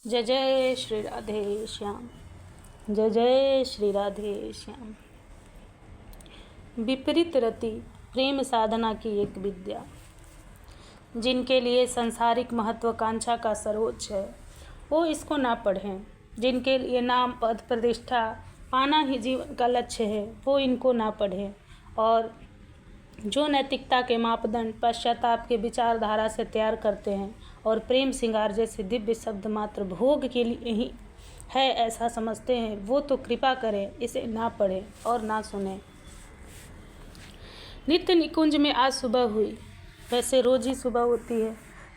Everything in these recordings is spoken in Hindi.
जय जय श्री राधे श्याम। जय जय श्री राधे श्याम। विपरीत रति प्रेम साधना की एक विद्या। जिनके लिए संसारिक महत्वाकांक्षा का सर्वोच्च है वो इसको ना पढ़ें। जिनके लिए नाम पद प्रतिष्ठा पाना ही जीवन का लक्ष्य है वो इनको ना पढ़ें। और जो नैतिकता के मापदंड पश्चाताप के विचारधारा से तैयार करते हैं और प्रेम श्रृंगार जैसे दिव्य शब्द मात्र भोग के लिए ही है ऐसा समझते हैं वो तो कृपा करें इसे ना पढ़ें और ना सुने। नित्य निकुंज में आज सुबह हुई। वैसे रोज ही सुबह होती है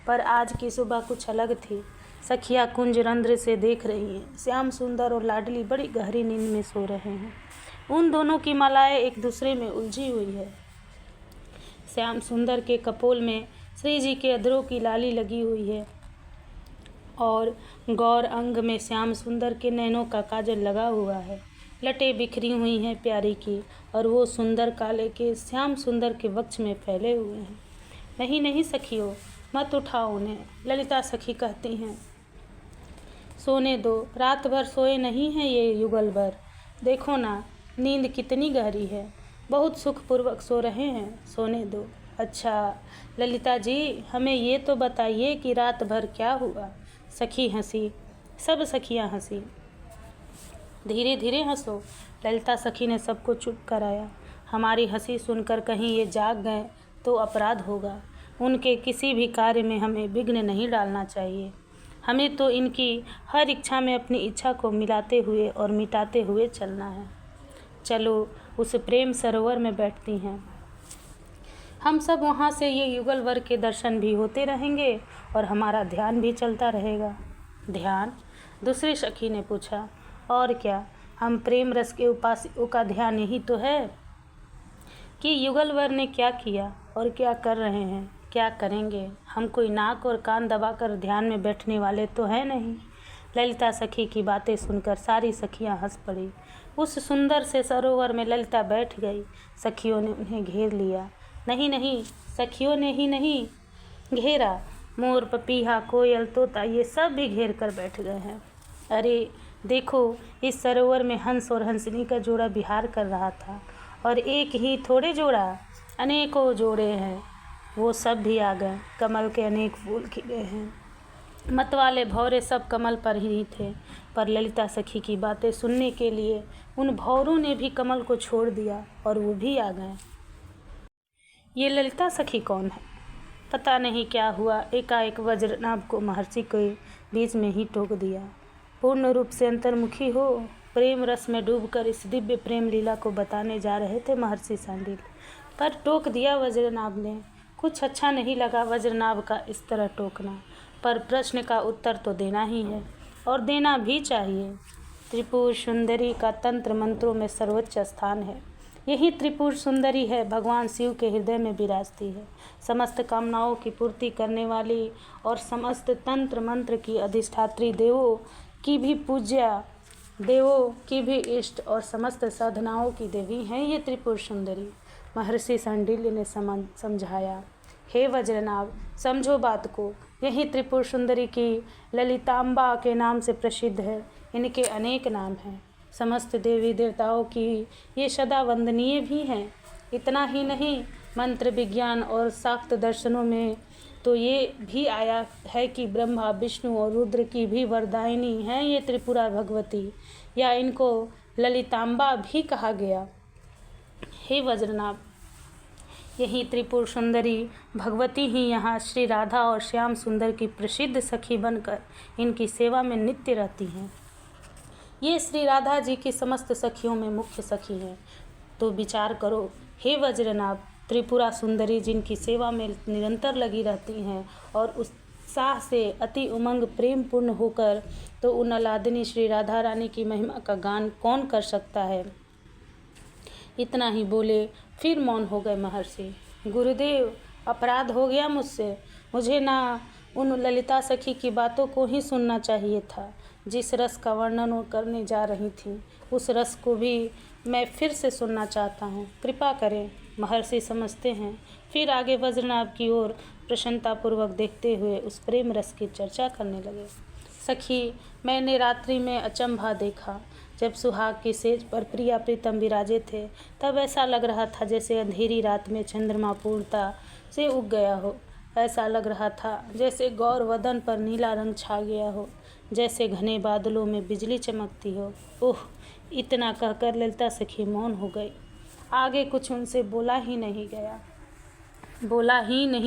पर आज की सुबह कुछ अलग थी। सखिया कुंज रंध्र से देख रही हैं। श्याम सुंदर और लाडली बड़ी गहरी नींद में सो रहे हैं। उन दोनों की मालाएं एक दूसरे में उलझी हुई है। श्याम सुंदर के कपोल में श्री जी के अधरों की लाली लगी हुई है और गौर अंग में श्याम सुंदर के नैनों का काजल लगा हुआ है। लटें बिखरी हुई हैं प्यारी की और वो सुंदर काले के श्याम सुंदर के वक्ष में फैले हुए हैं। नहीं नहीं सखियों, मत उठाओ उन्हें, ललिता सखी कहती हैं। सोने दो, रात भर सोए नहीं हैं ये युगल भर। देखो ना नींद कितनी गहरी है, बहुत सुखपूर्वक सो रहे हैं, सोने दो। अच्छा ललिता जी, हमें ये तो बताइए कि रात भर क्या हुआ। सखी हंसी, सब सखियां हंसी। धीरे धीरे हंसो, ललिता सखी ने सबको चुप कराया। हमारी हंसी सुनकर कहीं ये जाग गए तो अपराध होगा। उनके किसी भी कार्य में हमें विघ्न नहीं डालना चाहिए। हमें तो इनकी हर इच्छा में अपनी इच्छा को मिलाते हुए और मिटाते हुए चलना है। चलो उस प्रेम सरोवर में बैठती हैं। हम सब वहाँ से ये युगल वर के दर्शन भी होते रहेंगे और हमारा ध्यान भी चलता रहेगा। ध्यान? दूसरी सखी ने पूछा। और क्या, हम प्रेम रस के उपासकों का ध्यान यही तो है कि युगल वर ने क्या किया और क्या कर रहे हैं, क्या करेंगे। हम कोई नाक और कान दबाकर ध्यान में बैठने वाले तो हैं नहीं। ललिता सखी की बातें सुनकर सारी सखियां हंस पड़ी। उस सुंदर से सरोवर में ललिता बैठ गई। सखियों ने उन्हें घेर लिया। नहीं नहीं, सखियों ने ही नहीं घेरा, मोर पपीहा कोयल तोता ये सब भी घेर कर बैठ गए हैं। अरे देखो, इस सरोवर में हंस और हंसनी का जोड़ा विहार कर रहा था और एक ही थोड़े जोड़ा, अनेकों जोड़े हैं। वो सब भी आ गए। कमल के अनेक फूल खिले हैं। मतवाले भौरे सब कमल पर ही थे, पर ललिता सखी की बातें सुनने के लिए उन भौरों ने भी कमल को छोड़ दिया और वो भी आ गए। ये ललिता सखी कौन है? पता नहीं क्या हुआ, एकाएक वज्रनाभ को महर्षि के बीच में ही टोक दिया। पूर्ण रूप से अंतर्मुखी हो प्रेम रस में डूबकर इस दिव्य प्रेम लीला को बताने जा रहे थे महर्षि सांडिल्य, पर टोक दिया वज्रनाभ ने। कुछ अच्छा नहीं लगा वज्रनाभ का इस तरह टोकना, पर प्रश्न का उत्तर तो देना ही है और देना भी चाहिए। त्रिपुर सुंदरी का तंत्र मंत्रों में सर्वोच्च स्थान है। यही त्रिपुर सुंदरी है भगवान शिव के हृदय में विराजती है। समस्त कामनाओं की पूर्ति करने वाली और समस्त तंत्र मंत्र की अधिष्ठात्री, देवों की भी पूज्या, देवों की भी इष्ट और समस्त साधनाओं की देवी हैं ये त्रिपुर सुंदरी। महर्षि सांडिल्य ने समझाया। हे वज्रनाभ, समझो बात को। यही त्रिपुर सुंदरी की ललितांबा के नाम से प्रसिद्ध है। इनके अनेक नाम हैं। समस्त देवी देवताओं की ये सदा वंदनीय भी हैं। इतना ही नहीं, मंत्र विज्ञान और शाक्त दर्शनों में तो ये भी आया है कि ब्रह्मा विष्णु और रुद्र की भी वरदायिनी हैं ये त्रिपुरा भगवती, या इनको ललितांबा भी कहा गया। हे वज्रनाभ, यही त्रिपुर सुंदरी भगवती ही यहाँ श्री राधा और श्याम सुंदर की प्रसिद्ध सखी बनकर इनकी सेवा में नित्य रहती हैं। ये श्री राधा जी की समस्त सखियों में मुख्य सखी हैं। तो विचार करो हे वज्रनाभ, त्रिपुरा सुंदरी जिनकी सेवा में निरंतर लगी रहती हैं और उत्साह से अति उमंग प्रेम पूर्ण होकर, तो उन अलादिनी श्री राधा रानी की महिमा का गान कौन कर सकता है। इतना ही बोले फिर मौन हो गए महर्षि। गुरुदेव, अपराध हो गया मुझसे। मुझे ना उन ललिता सखी की बातों को ही सुनना चाहिए था। जिस रस का वर्णन वो करने जा रही थी उस रस को भी मैं फिर से सुनना चाहता हूँ, कृपा करें। महर्षि समझते हैं। फिर आगे वज्रनाभ की ओर प्रसन्नतापूर्वक देखते हुए उस प्रेम रस की चर्चा करने लगे। सखी, मैंने रात्रि में अचंभा देखा। जब सुहाग की सेज पर प्रिया प्रीतम विराजे थे, तब ऐसा लग रहा था जैसे अंधेरी रात में चंद्रमा पूर्णता से उग गया हो। ऐसा लग रहा था जैसे गौर वदन पर नीला रंग छा गया हो, जैसे घने बादलों में बिजली चमकती हो। ओह! इतना कहकर ललिता सखी मौन हो गई। आगे कुछ उनसे बोला ही नहीं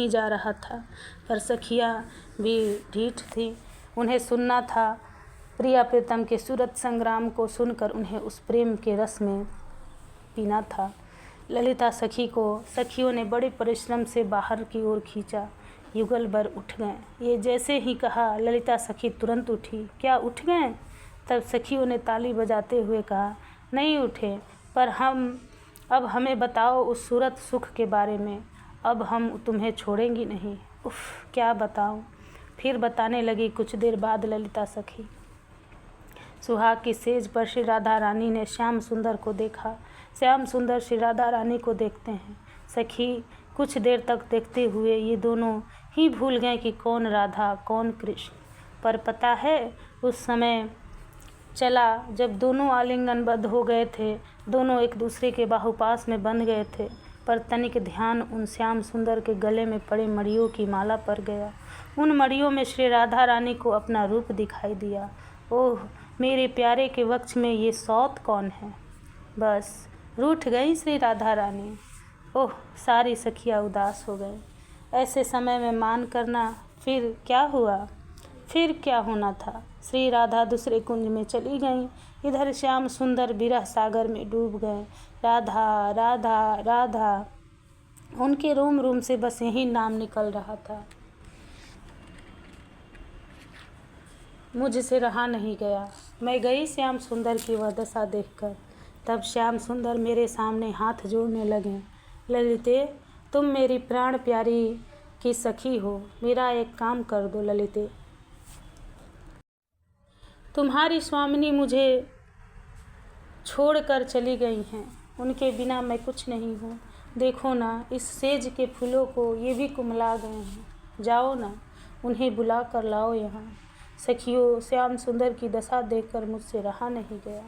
जा रहा था। पर सखियाँ भी ढीठ थीं, उन्हें सुनना था। प्रिया प्रीतम के सूरत संग्राम को सुनकर उन्हें उस प्रेम के रस में पीना था। ललिता सखी को सखियों ने बड़े परिश्रम से बाहर की ओर खींचा। युगल भर उठ गए। ये जैसे ही कहा, ललिता सखी तुरंत उठी। क्या उठ गए? तब सखियों ने ताली बजाते हुए कहा, नहीं उठे, पर अब हमें बताओ उस सूरत सुख के बारे में। अब हम तुम्हें छोड़ेंगी नहीं। उफ, क्या बताऊं? फिर बताने लगी कुछ देर बाद ललिता सखी। सुहाग की सेज पर श्री राधा रानी ने श्याम सुंदर को देखा। श्याम सुंदर श्री राधा रानी को देखते हैं। सखी, कुछ देर तक देखते हुए ये दोनों ही भूल गए कि कौन राधा कौन कृष्ण। पर पता है, उस समय चला जब दोनों आलिंगनबद्ध हो गए थे, दोनों एक दूसरे के बाहुपास में बंध गए थे, पर तनिक ध्यान उन श्याम सुंदर के गले में पड़े मड़ियों की माला पर गया। उन मड़ियों में श्री राधा रानी को अपना रूप दिखाई दिया। ओह, मेरे प्यारे के वक्ष में ये सौत कौन है? बस रूठ गई श्री राधा रानी। ओह, सारी सखियाँ उदास हो गई। ऐसे समय में मान करना, फिर क्या हुआ? फिर क्या होना था? श्री राधा दूसरे कुंज में चली गईं। इधर श्याम सुंदर विरह सागर में डूब गए। राधा राधा राधा, उनके रोम रोम से बस यही नाम निकल रहा था। मुझसे रहा नहीं गया। मैं गई श्याम सुंदर की वह दशा देखकर। तब श्याम सुंदर मेरे सामने हाथ जोड़ने लगे। ललिते, तुम मेरी प्राण प्यारी की सखी हो, मेरा एक काम कर दो ललिते। तुम्हारी स्वामिनी मुझे छोड़कर चली गई हैं, उनके बिना मैं कुछ नहीं हूँ। देखो ना, इस सेज के फूलों को ये भी कुम्हला गए हैं। जाओ ना, उन्हें बुला कर लाओ यहाँ। सखियों, श्याम सुंदर की दशा देखकर मुझसे रहा नहीं गया।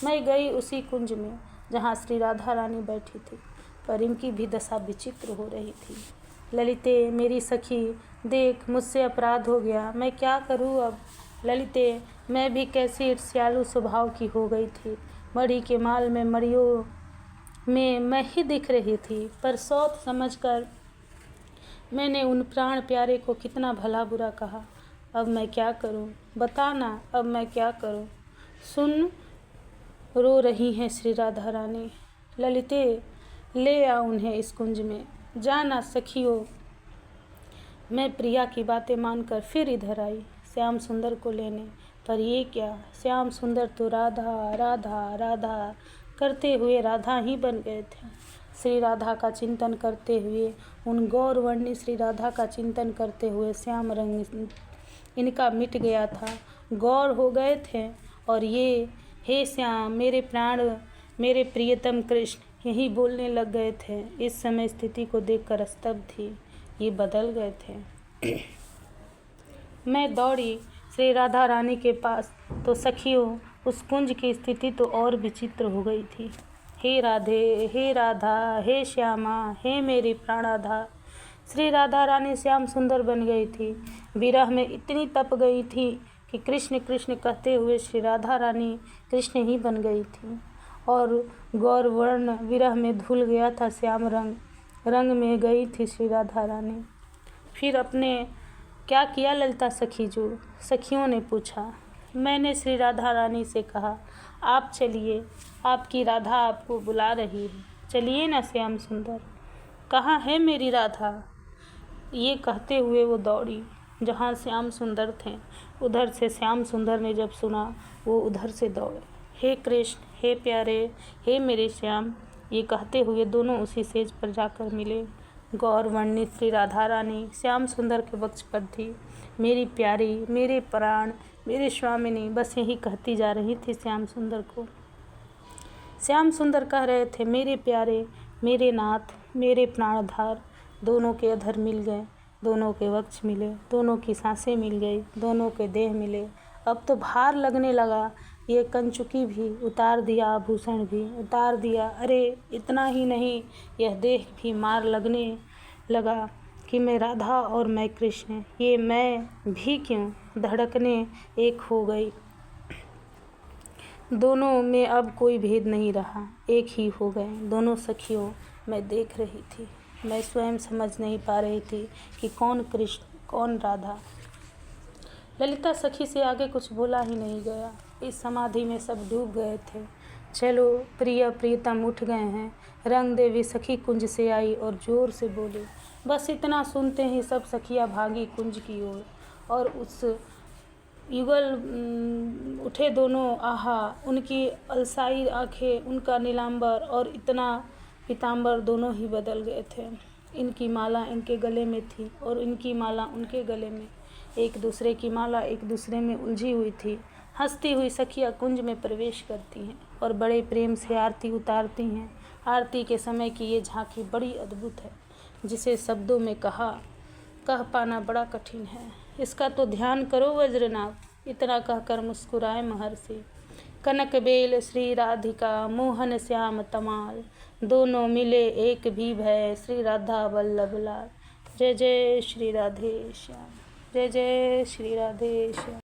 मैं गई उसी कुंज में जहाँ श्री राधा रानी बैठी थी, पर इनकी भी दशा विचित्र हो रही थी। ललिते, मेरी सखी, देख मुझसे अपराध हो गया, मैं क्या करूँ अब? ललिते, मैं भी कैसी ईर्ष्यालु स्वभाव की हो गई थी। मड़ी के माल में मड़ियों में मैं ही दिख रही थी, पर सौत समझकर मैंने उन प्राण प्यारे को कितना भला बुरा कहा। अब मैं क्या करूं? बताना, अब मैं क्या करूं? सुन, रो रही हैं श्री राधा रानी। ललिते, ले आ उन्हें इस कुंज में। जाना सखियों। मैं प्रिया की बातें मानकर फिर इधर आई श्याम सुंदर को लेने, पर ये क्या, श्याम सुंदर तो राधा राधा राधा करते हुए राधा ही बन गए थे। श्री राधा का चिंतन करते हुए, उन गौर वर्णी श्री राधा का चिंतन करते हुए श्याम रंग इनका मिट गया था, गौर हो गए थे। और ये, हे श्याम, मेरे प्राण, मेरे प्रियतम कृष्ण, यही बोलने लग गए थे। इस समय स्थिति को देखकर स्तब्ध थी, ये बदल गए थे। मैं दौड़ी श्री राधा रानी के पास, तो सखियों, उस कुंज की स्थिति तो और विचित्र हो गई थी। हे राधे, हे राधा, हे श्यामा, हे मेरी प्राणाधा। श्री राधा रानी श्याम सुंदर बन गई थी। विरह में इतनी तप गई थी कि कृष्ण कृष्ण कहते हुए श्री राधा रानी कृष्ण ही बन गई थी। और गौरवर्ण विरह में धुल गया था श्याम रंग में गई थी श्री राधा रानी। फिर अपने क्या किया ललिता सखी जो? सखियों ने पूछा। मैंने श्री राधा रानी से कहा, आप चलिए, आपकी राधा आपको बुला रही है, चलिए ना श्याम सुंदर। कहाँ है मेरी राधा? ये कहते हुए वो दौड़ी जहाँ श्याम सुंदर थे। उधर से श्याम सुंदर ने जब सुना, वो उधर से दौड़े। हे कृष्ण, हे प्यारे, हे मेरे श्याम, ये कहते हुए दोनों उसी सेज पर जाकर मिले। गौर वर्णित श्री राधा रानी श्याम सुंदर के वक्ष पर थी। मेरी प्यारी, मेरे प्राण, मेरे स्वामिनी, बस यही कहती जा रही थी श्याम सुंदर को। श्याम सुंदर कह रहे थे, मेरे प्यारे, मेरे नाथ, मेरे प्राणधार। दोनों के अधर मिल गए, दोनों के वक्ष मिले, दोनों की सांसें मिल गई, दोनों के देह मिले। अब तो भार लगने लगा, ये कंचुकी भी उतार दिया, आभूषण भी उतार दिया। अरे इतना ही नहीं, यह देह भी मार लगने लगा कि मैं राधा और मैं कृष्ण, ये मैं भी क्यों धड़कने एक हो गई। दोनों में अब कोई भेद नहीं रहा, एक ही हो गए दोनों सखियों। मैं देख रही थी, मैं स्वयं समझ नहीं पा रही थी कि कौन कृष्ण कौन राधा। ललिता सखी से आगे कुछ बोला ही नहीं गया। इस समाधि में सब डूब गए थे। चलो प्रिय प्रीतम उठ गए हैं। रंग देवी सखी कुंज से आई और जोर से बोली। बस इतना सुनते ही सब सखियां भागी कुंज की ओर और उस युगल उठे दोनों। आहा, उनकी अलसाई आंखें, उनका नीलांबर और इतना पीतांबर दोनों ही बदल गए थे। इनकी माला इनके गले में थी और इनकी माला उनके गले में। एक दूसरे की माला एक दूसरे में उलझी हुई थी। हंसती हुई सखियां कुंज में प्रवेश करती हैं और बड़े प्रेम से आरती उतारती हैं। आरती के समय की ये झांकी बड़ी अद्भुत है, जिसे शब्दों में कह पाना बड़ा कठिन है। इसका तो ध्यान करो वज्रनाथ। इतना कहकर मुस्कुराए महर्षि। कनक बेल श्री राधिका मोहन श्याम तमाल, दोनों मिले एक भी भय श्री राधा वल्लभ लाल। जय जय श्री राधे श्याम, जय जय श्री राधे श्याम।